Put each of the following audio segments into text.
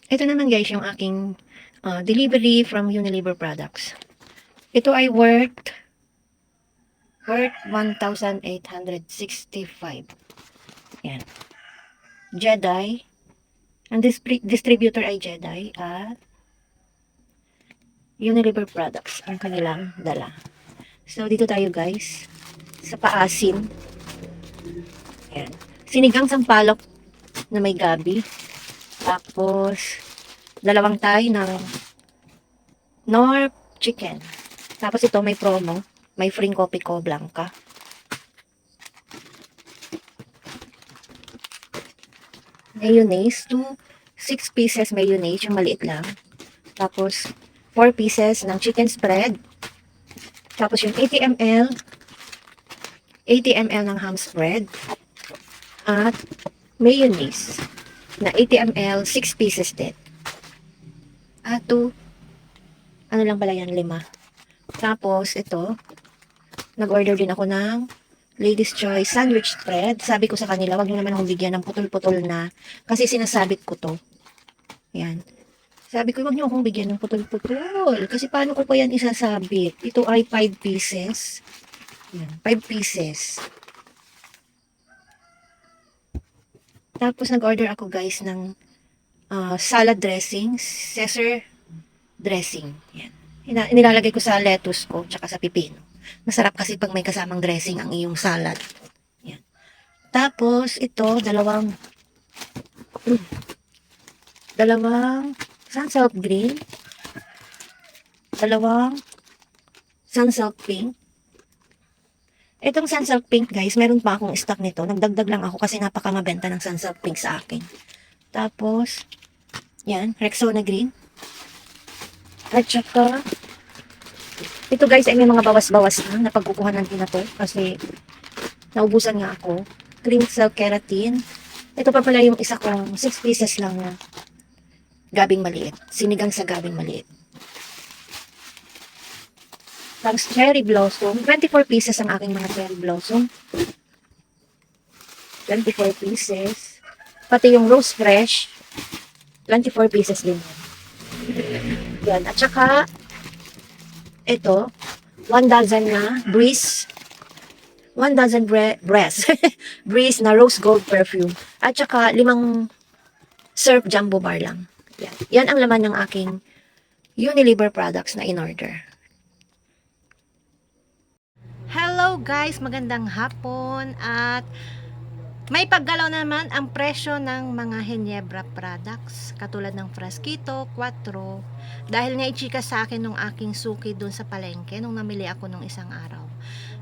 Ito naman guys yung aking delivery from Unilever Products. Ito ay worth 1,865. Yan. Jedi. Ang distributor ay Jedi at Unilever Products ang kanilang dala. So, dito tayo guys sa paasin. Yan. Sinigang sampalok na may gabi. Tapos, dalawang tay ng North chicken. Tapos ito may promo. May free coffee ko blanca. Mayonnaise. 6 pieces mayonnaise. Yung maliit lang. Tapos, 4 pieces ng chicken spread. Tapos yung 80 ml. 80 ml ng ham spread. At mayonnaise. Na 80 ml. 6 pieces din. At 2. Ano lang pala yan? 5. Tapos, ito. Nag-order din ako ng Ladies Choice sandwich spread. Sabi ko sa kanila, wag nyo naman akong bigyan ng putol-putol na. Kasi sinasabit ko to. Yan. Sabi ko, wag nyo akong bigyan ng putol-putol. Kasi paano ko pa yan isasabit? Ito ay 5 pieces. Yan. 5 pieces. Tapos nag-order ako guys ng salad dressing. Caesar dressing. Yan. Nilalagay ko sa lettuce ko, tsaka sa pipino. Masarap kasi pag may kasamang dressing ang iyong salad. Yan. Tapos, ito, dalawang sunsilk green, dalawang sunsilk pink. Itong sunsilk pink, guys, meron pa akong stock nito. Nagdagdag lang ako kasi napakamabenta ng sunsilk pink sa akin. Tapos, yan, Rexona green. At saka, ito guys ay may mga bawas-bawas na napagkukuhanan din na to kasi naubusan nga ako. Cream cell keratin. Ito pa pala yung isa kong 6 pieces lang na gabing maliit. Sinigang sa gabing maliit. Tapos cherry blossom. 24 pieces ang aking mga cherry blossom. 24 pieces. Pati yung rose fresh. 24 pieces din. Yan. At saka ito, 1 dozen na Breeze. 1 dozen breast. Breeze na rose gold perfume. At saka 5 surf jumbo bar lang. Yan. Yan ang laman ng aking Unilever products na in-order. Hello guys, magandang hapon at may paggalaw naman ang presyo ng mga Ginebra products katulad ng Fresquito, Quattro dahil nga ichika sa akin nung aking suki dun sa palengke nung namili ako nung isang araw.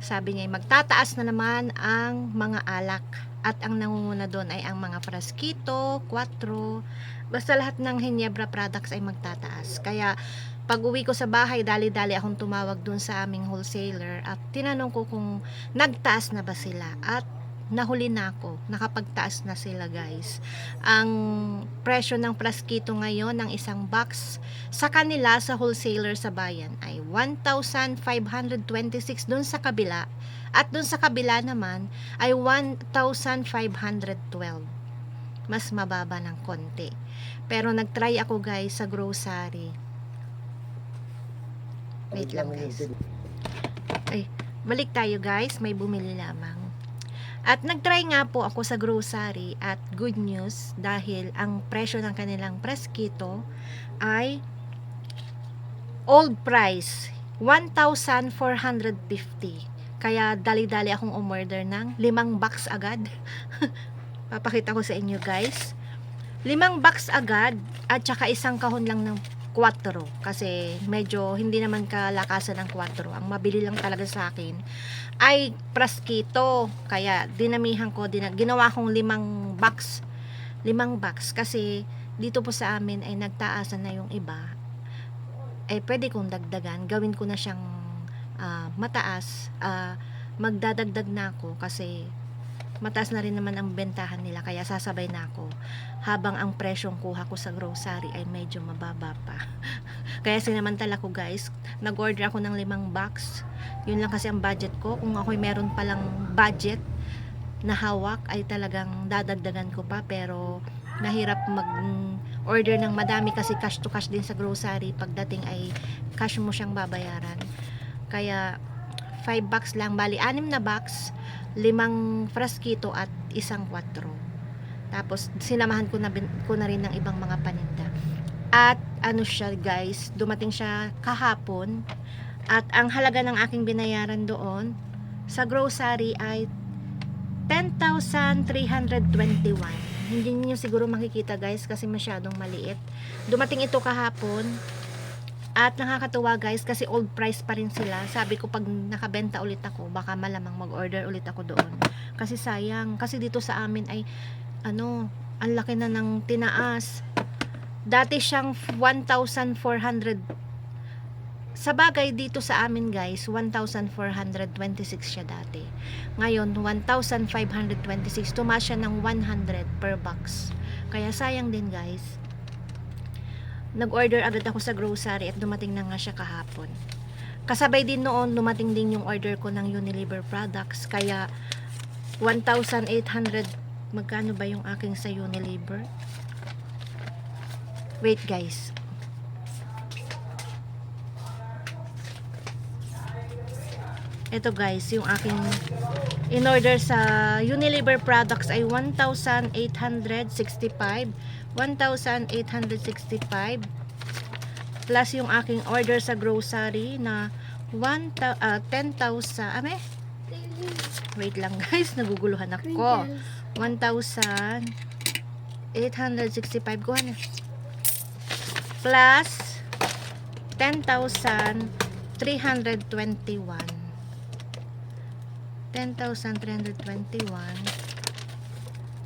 Sabi niya magtataas na naman ang mga alak at ang nangunguna doon ay ang mga Fresquito, Quattro, basta lahat ng Ginebra products ay magtataas. Kaya pag uwi ko sa bahay, dali-dali akong tumawag dun sa aming wholesaler at tinanong ko kung nagtaas na ba sila at nahuli na ako, nakapagtaas na sila guys. Ang presyo ng Fresquito ngayon ng isang box sa kanila sa wholesaler sa bayan ay 1,526 dun sa kabila at dun sa kabila naman ay 1,512, mas mababa ng konti. Pero nagtry ako guys sa grocery. Wait lang guys. Ay, balik tayo guys, may bumili lamang. At nagtry nga po ako sa grocery at good news dahil ang presyo ng kanilang Fresquito ay old price 1,450. Kaya dali-dali akong umorder ng 5 box agad. Papakita ko sa inyo guys. 5 box agad at saka isang kahon lang ng Quattro kasi medyo hindi naman kalakasan ng Quattro. Ang mabili lang talaga sa akin ay Fresquito, kaya dinamihan ko, ginawa kong 5 box kasi dito po sa amin ay nagtaasan na yung iba, ay pwede kong dagdagan, gawin ko na siyang mataas, magdadagdag na ako kasi mataas na rin naman ang bentahan nila, kaya sasabay na ako habang ang presyong kuha ko sa grocery ay medyo mababa pa. Kaya sinamantala ko guys, nag-order ako ng 5 box. Yun lang kasi ang budget ko. Kung ako'y meron palang budget na hawak ay talagang dadagdagan ko pa, pero nahirap order ng madami kasi cash to cash din sa grocery. Pagdating ay cash mo siyang babayaran. Kaya 5 box lang, bali 6 na box, 5 fraskito at 1 4. Tapos sinamahan ko na rin ng ibang mga paninda. At ano siya guys, dumating siya kahapon at ang halaga ng aking binayaran doon sa grocery ay 10,321. Hindi niyo siguro makikita guys kasi masyadong maliit. Dumating ito kahapon. At nakakatuwa guys kasi old price pa rin sila. Sabi ko pag nakabenta ulit ako, baka malamang mag-order ulit ako doon. Kasi sayang. Kasi dito sa amin ay ang laki na ng tinaas. Dati siyang 1,400. Sa bagay dito sa amin guys, 1,426 siya dati. Ngayon, 1,526. Tumaas siya ng 100 per box. Kaya sayang din guys. Nag-order agad ako sa grocery at dumating na nga siya kahapon. Kasabay din noon, dumating din yung order ko ng Unilever products. Kaya 1,800, magkano ba yung aking sa Unilever? Wait guys. Ito guys, yung aking in-order sa Unilever products ay 1,865. 1,865 plus yung aking order sa grocery na 10,000 wait lang guys, naguguluhan ako. 1,865 kuha na plus 10,321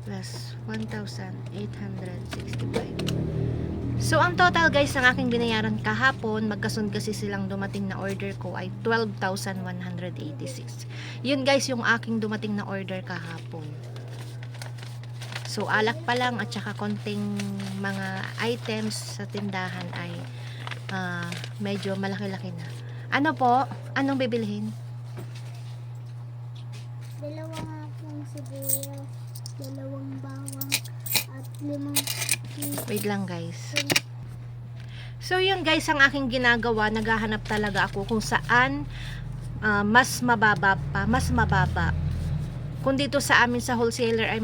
plus 1,865. So, ang total guys ng aking binayaran kahapon, magkasunod kasi silang dumating na order ko ay 12,186. Yun guys yung aking dumating na order kahapon. So, alak pa lang at saka konting mga items sa tindahan ay medyo malaki-laki na. Ano po? Anong bibilhin? Dalawang akong sibuyas, 2 bawang, at 5 Wait lang guys. So yun guys ang aking ginagawa, naghahanap talaga ako kung saan mas mababa pa, mas mababa. Kung dito sa amin sa wholesaler ay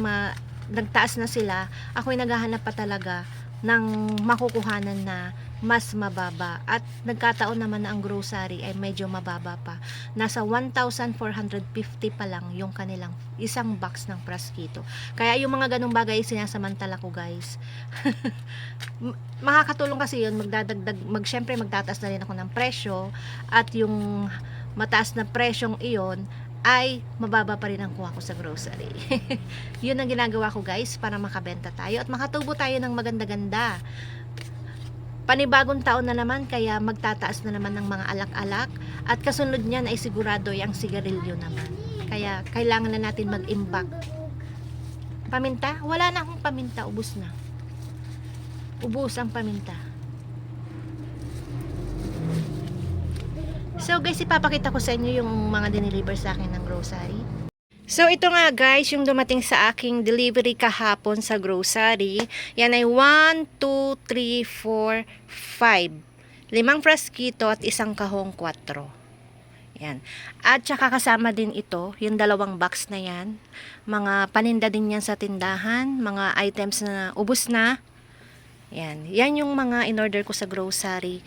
nagtaas na sila, ako'y naghahanap pa talaga ng makukuhanan na mas mababa. At nagkataon naman na ang grocery ay medyo mababa pa. Nasa 1,450 pa lang yung kanilang isang box ng praskito. Kaya yung mga ganung bagay sinasamantala ko guys. Makakatulong kasi yun, syempre magtataas na rin ako ng presyo at yung mataas na presyong iyon ay mababa pa rin ang kuha ko sa grocery. Yun ang ginagawa ko guys para makabenta tayo at makatubo tayo ng maganda-ganda. Panibagong taon na naman kaya magtataas na naman ng mga alak-alak at kasunod niyan ay sigurado yung sigarilyo naman. Kaya kailangan na natin mag-imbak. Paminta? Wala na akong paminta, ubos na. Ubos ang paminta. So guys, ipapakita ko sa inyo yung mga dineliver sa akin ng grocery. So ito nga guys, yung dumating sa aking delivery kahapon sa grocery. Yan ay 1, 2, 3, 4, 5. 5 fraskito at 1 kahong 4. Yan. At saka kasama din ito, yung 2 box na yan. Mga paninda din yan sa tindahan, mga items na ubos na. Yan. Yan yung mga in-order ko sa grocery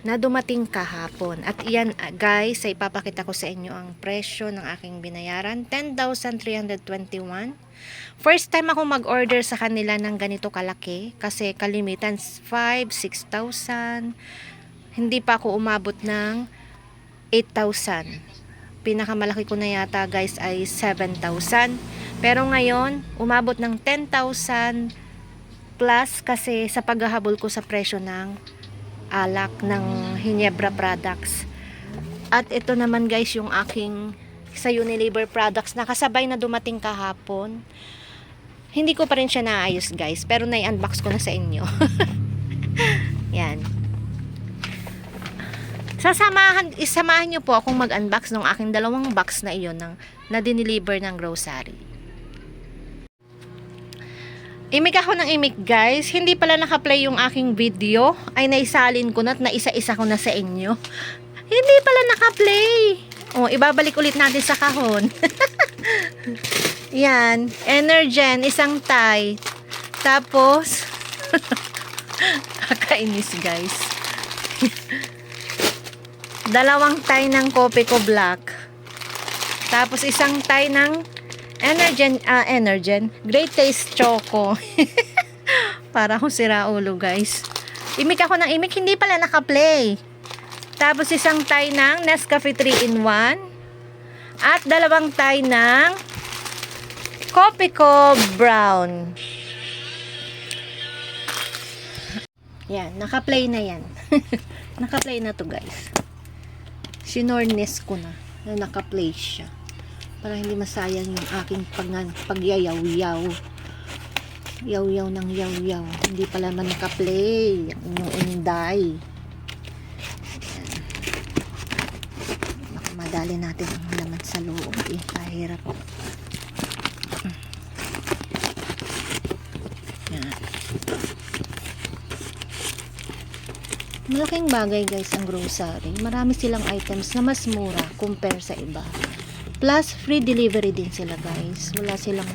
na dumating kahapon. At yan guys, ay ipapakita ko sa inyo ang presyo ng aking binayaran. 10,321. First time ako mag-order sa kanila ng ganito kalaki. Kasi kalimitan 5,000, 6,000. Hindi pa ako umabot ng 8,000. Pinakamalaki ko na yata guys ay 7,000. Pero ngayon, umabot ng 10,000 plus kasi sa paghahabol ko sa presyo ng alak ng Ginebra products. At ito naman guys yung aking sa Unilever products na kasabay na dumating kahapon. Hindi ko pa rin siya naayos guys, pero nai-unbox ko na sa inyo. Yan. Isamahan nyo po akong mag-unbox ng aking 2 box na iyon na dineliver ng grocery. Imik ako ng imik guys. Hindi pala nakaplay yung aking video. Ay naisalin ko na at naisa-isa ko na sa inyo. Hindi pala nakaplay. O, ibabalik ulit natin sa kahon. Yan. Energen, isang tie. Tapos, kakainis guys. Dalawang tie ng Copico Black. Tapos, isang tie ng Energen. Great Taste Choco. Para akong siraulo guys. Imik ako ng imik. Hindi pala nakaplay. Tapos isang tie ng Nescafe 3-in-1 at dalawang tie ng Copico Brown. Yan, naka-play na yan. Naka-play na to guys. Sinornes ko na naka-play siya. Para hindi masayang yung aking pagyayaw-yaw. Yaw-yaw ng yaw-yaw. Hindi pala man naka-play. Yung inday. Madali natin ang laman sa loob kahirap. Yan. Malaking bagay guys ang grocery. Marami silang items na mas mura compare sa iba. Plus free delivery din sila guys. Wala silang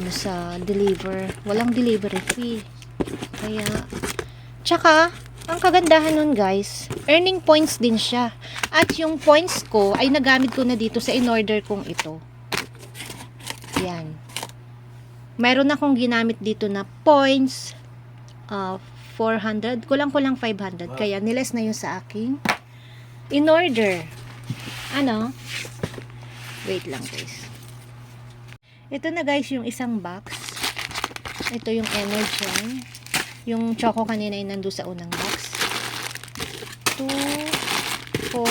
sa deliver. Walang delivery fee. Kaya tsaka ang kagandahan nun guys, earning points din siya. At yung points ko ay nagamit ko na dito sa in-order kong ito. Yan. Mayroon akong ginamit dito na points 400. Kulang-kulang 500. Kaya niles na yun sa aking in-order. Ano? Wait lang guys. Ito na guys yung isang box. Ito yung Energen. Yung choco kanina ay nandun sa unang box. 2, 4,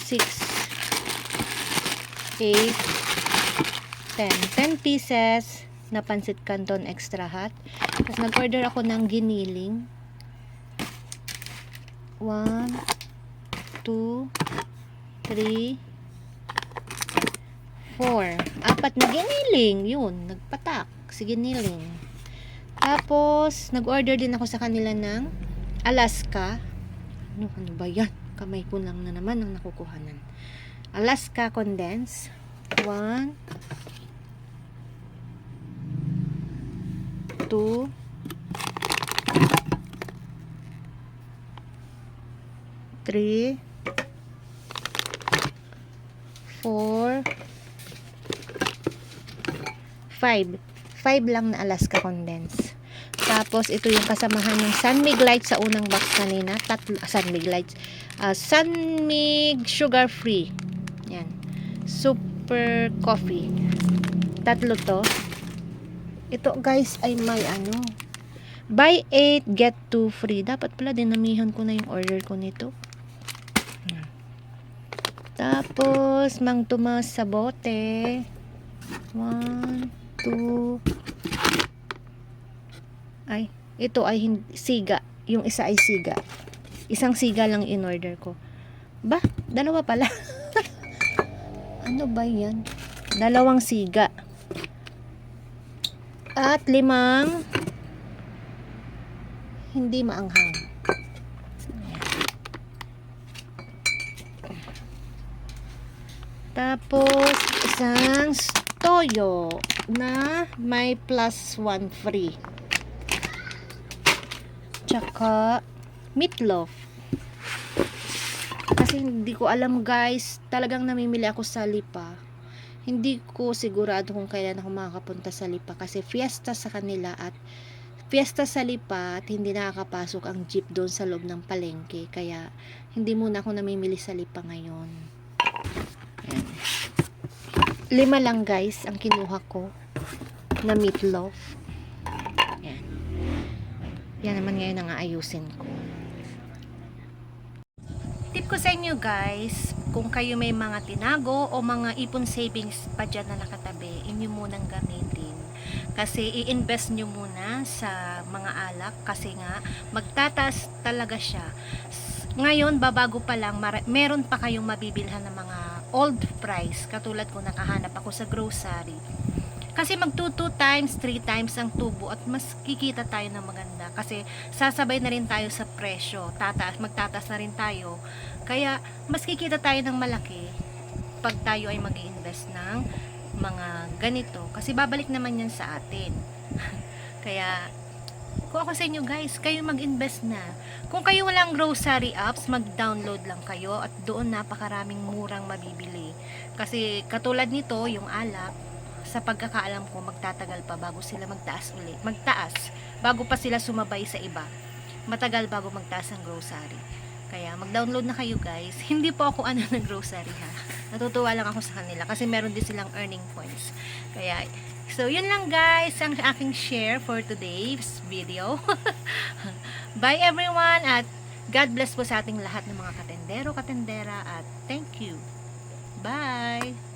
6, 8, 10. 10 pieces na Pancit Canton Extra Hot. Tapos nag-order ako ng giniling. 1, 2, 3, 4. 4 na giniling. Yun, nagpatak. Si giniling. Tapos, nag-order din ako sa kanila ng Alaska. Ano ba yan? Kamay ko lang na naman ang nakukuhanan. Alaska Condense. 1, 2, 3, 4, 5. 5 lang na Alaska Condense. Tapos, ito yung kasamahan ng Sunmig Light sa unang box kanina. Sunmig Lights. Sunmig Sugar Free. Yan. Super Coffee. 3 to. Ito guys ay may buy 8, get 2 free. Dapat pala dinamihan ko na yung order ko nito. Yan. Tapos, Mang Tomas sa bote. 1, 2. Ay, ito ay siga. Yung isa ay siga. Isang siga lang in-order ko. Ba? Dalawa pala. Ano ba yan? 2 siga. At 5 hindi maanghang. Tapos, isang toyo na may +1 free. Tsaka meatloaf. Kasi hindi ko alam guys, talagang namimili ako sa Lipa. Hindi ko sigurado kung kailan ako makakapunta sa Lipa kasi fiesta sa kanila at fiesta sa Lipa at hindi nakakapasok ang jeep doon sa loob ng palengke. Kaya hindi muna ako namimili sa Lipa ngayon. Ayan. 5 lang guys ang kinuha ko na meatloaf. Yan. Yan naman ngayon ang aayusin ko. Tip ko sa inyo guys, kung kayo may mga tinago o mga ipon savings pa dyan na nakatabi, inyo munang gamitin. Kasi i-invest nyo muna sa mga alak kasi nga magtataas talaga siya. Ngayon, babago pa lang, meron pa kayong mabibilhan ng mga old price. Katulad ko nakahanap ako sa grocery. Kasi mag 2 times, 3 times ang tubo at mas kikita tayo ng maganda. Kasi sasabay na rin tayo sa presyo. Magtataas na rin tayo. Kaya mas kikita tayo ng malaki pag tayo ay mag-i-invest ng mga ganito. Kasi babalik naman yan sa atin. Kaya kung ako sa inyo guys, kayo mag-invest na. Kung kayo walang grocery apps, mag-download lang kayo at doon napakaraming murang mabibili. Kasi katulad nito, yung alak, sa pagkakaalam ko, magtatagal pa bago sila magtaas uli. Magtaas, bago pa sila sumabay sa iba. Matagal bago magtaas ang grocery. Kaya mag-download na kayo guys. Hindi po ako ng grocery ha. Natutuwa lang ako sa kanila kasi meron din silang earning points. Kaya, so yun lang guys ang aking share for today's video. Bye everyone at God bless po sa ating lahat ng mga katendero, katendera at thank you. Bye!